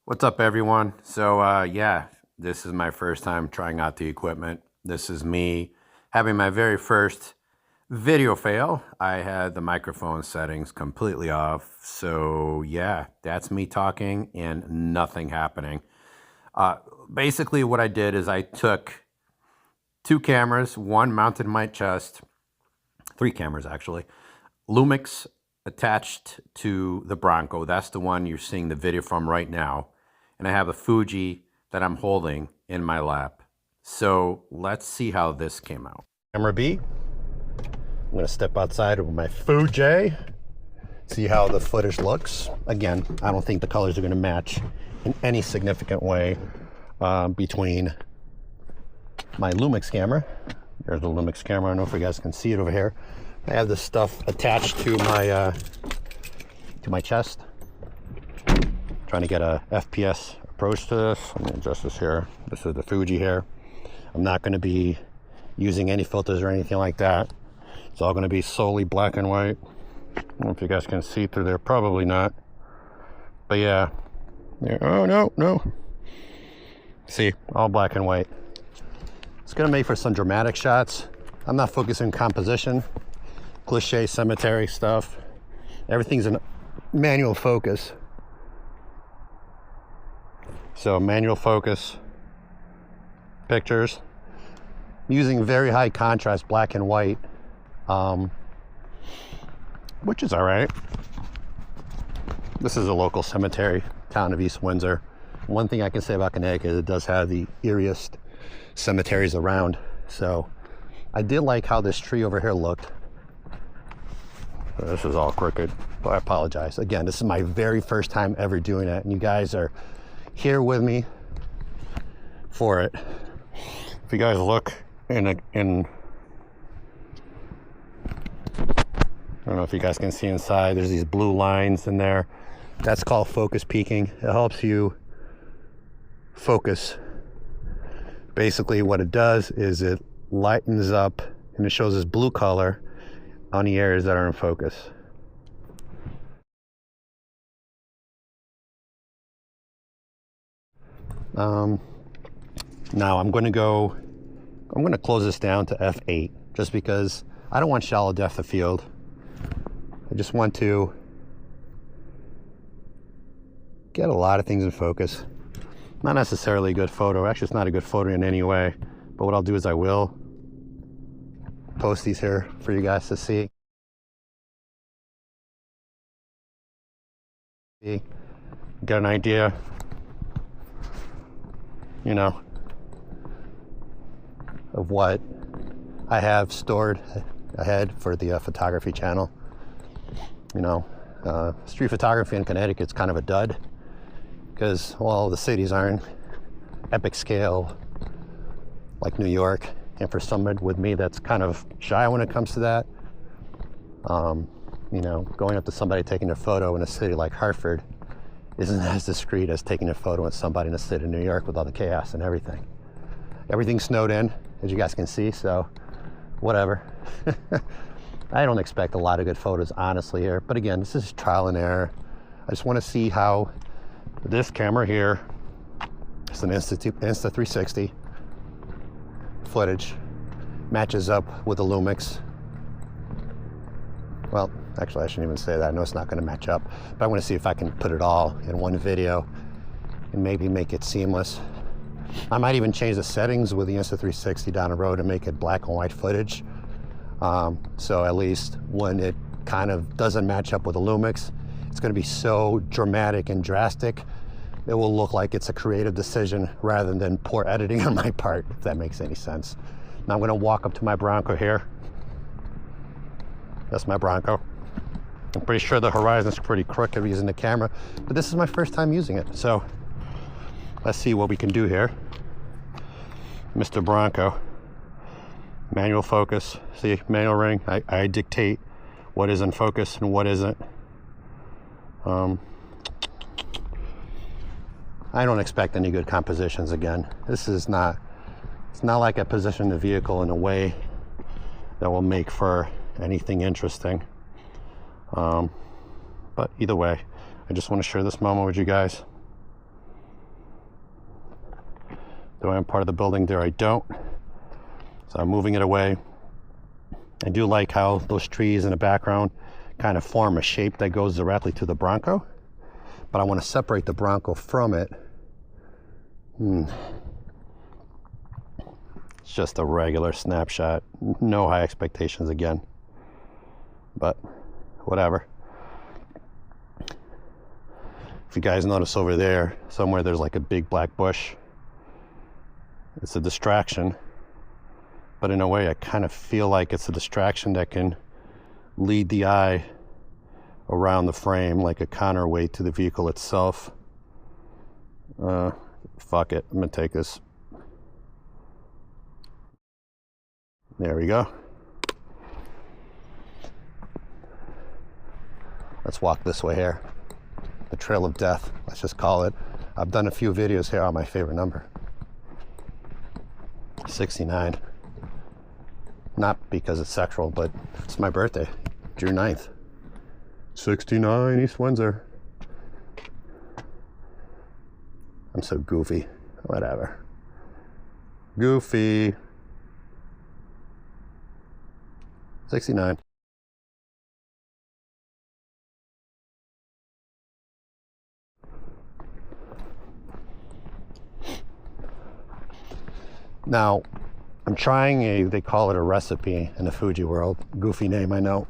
What's up, everyone? So, yeah, this is my first time trying out the equipment. This is me having my very first video fail. I had the microphone settings completely off. So, yeah, that's me talking and nothing happening. Basically, what I did is I took two cameras, one mounted in my chest, three cameras actually, Lumix attached to the Bronco. That's the one you're seeing the video from right now. And I have a Fuji that I'm holding in my lap. So let's see how this came out. Camera B. I'm gonna step outside with my Fuji, see how the footage looks. Again, I don't think the colors are gonna match in any significant way between my Lumix camera. There's the Lumix camera. I don't know if you guys can see it over here. I have this stuff attached to my chest. Trying to get a FPS approach to this. I'm gonna adjust this here. This is the Fuji here. I'm not gonna be using any filters or anything like that. It's all gonna be solely black and white. I don't know if you guys can see through there, probably not. But yeah, there. Oh no. See, all black and white. It's gonna make for some dramatic shots. I'm not focusing on composition, cliche cemetery stuff. Everything's in manual focus. So manual focus pictures using very high contrast black and white, which is all right. This is a local cemetery, town of East Windsor. One thing I can say about Connecticut is it does have the eeriest cemeteries around. So I did like how this tree over here looked. This is all crooked, but I apologize. Again, this is my very first time ever doing it, and you guys are here with me for it. If you guys look in I don't know if you guys can see inside, there's these blue lines in there. That's called focus peaking. It helps you focus. Basically what it does is it lightens up and it shows this blue color on the areas that are in focus. Now I'm going to close this down to f8 just because I don't want shallow depth of field. I just want to get a lot of things in focus. Not necessarily a good photo. Actually, it's not a good photo in any way. But what I'll do is I will post these here for you guys to see. Get an idea, you know, of what I have stored ahead for the photography channel. You know, street photography in Connecticut's kind of a dud because, well, the cities aren't epic scale like New York, and for someone with me that's kind of shy when it comes to that, you know, going up to somebody taking a photo in a city like Hartford isn't as discreet as taking a photo with somebody in the city of New York with all the chaos and everything. Everything's snowed in, as you guys can see, so whatever. I don't expect a lot of good photos, honestly, here. But again, this is trial and error. I just want to see how this camera here, it's an Insta360 footage, matches up with the Lumix. Well, actually, I shouldn't even say that. I know it's not going to match up, but I want to see if I can put it all in one video and maybe make it seamless. I might even change the settings with the Insta360 down the road and make it black and white footage. So at least when it kind of doesn't match up with the Lumix, it's going to be so dramatic and drastic, it will look like it's a creative decision rather than poor editing on my part, if that makes any sense. Now I'm going to walk up to my Bronco here. That's my Bronco. I'm pretty sure the horizon's pretty crooked using the camera, but this is my first time using it. So let's see what we can do here. Mr. Bronco, manual focus. See, manual ring. I dictate what is in focus and what isn't. I don't expect any good compositions again. This is not, it's not like I position the vehicle in a way that will make for anything interesting. But either way, I just want to share this moment with you guys. Do I have part of the building there? I don't. So I'm moving it away. I do like how those trees in the background kind of form a shape that goes directly to the Bronco, but I want to separate the Bronco from it. It's just a regular snapshot. No high expectations again, but whatever. If you guys notice over there, somewhere there's like a big black bush. It's a distraction, but in a way I kind of feel like it's a distraction that can lead the eye around the frame like a counterweight to the vehicle itself. Fuck it, I'm gonna take this. There we go. Let's walk this way here. The Trail of Death, let's just call it. I've done a few videos here on my favorite number. 69. Not because it's sexual, but it's my birthday, June 9th. 69, East Windsor. I'm so goofy. Whatever. Goofy. 69. Now, I'm trying they call it a recipe in the Fuji world. Goofy name, I know.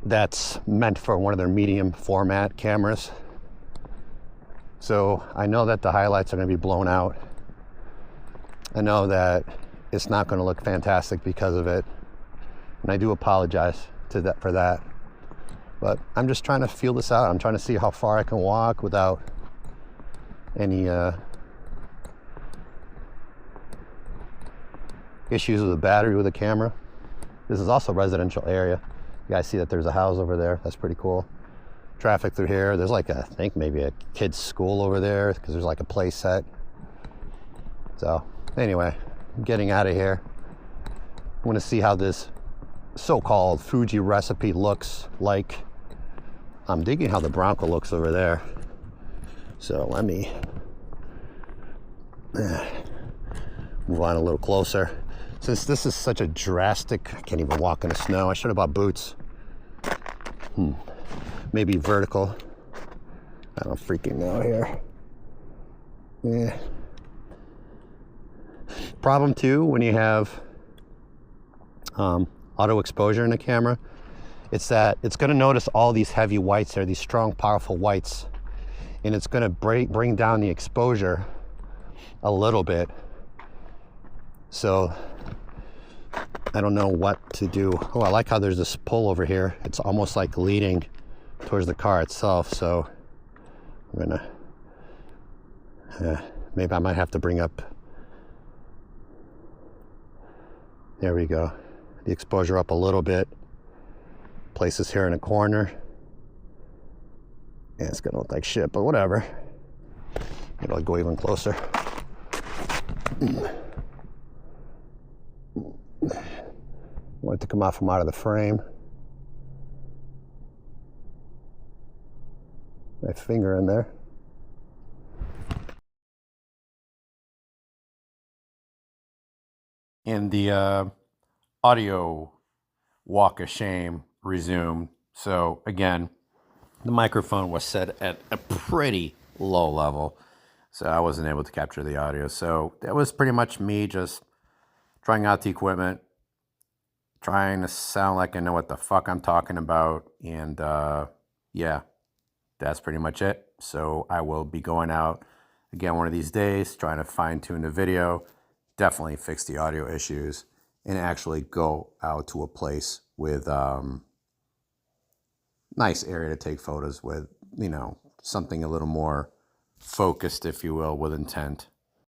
That's meant for one of their medium format cameras. So I know that the highlights are going to be blown out. I know that it's not going to look fantastic because of it. And I do apologize for that. But I'm just trying to feel this out. I'm trying to see how far I can walk without any issues with the battery with the camera. This is also a residential area. You guys see that there's a house over there. That's pretty cool. Traffic through here. There's like I think maybe a kid's school over there because there's like a play set. So anyway, I'm getting out of here. I want to see how this so-called Fuji recipe looks like. I'm digging how the Bronco looks over there. So let me move on a little closer. Since this is such a drastic, I can't even walk in the snow. I should have bought boots. Maybe vertical. I don't freaking know here. Yeah. Problem too, when you have auto exposure in the camera, it's that it's going to notice all these heavy whites there, these strong, powerful whites, and it's going to bring down the exposure a little bit. So I don't know what to do. Oh, I like how there's this pull over here. It's almost like leading towards the car itself. So I'm gonna, maybe I might have to bring up, there we go, the exposure up a little bit. Place this here in a corner. Yeah, it's gonna look like shit, but whatever. Maybe I'll go even closer. Want it to come out from out of the frame. My finger in there. And the audio walk of shame resumed. So again, the microphone was set at a pretty low level, so I wasn't able to capture the audio. So that was pretty much me just trying out the equipment, trying to sound like I know what the fuck I'm talking about. And yeah, that's pretty much it. So I will be going out again one of these days, trying to fine tune the video, definitely fix the audio issues, and actually go out to a place with nice area to take photos with, you know, something a little more focused, if you will, with intent.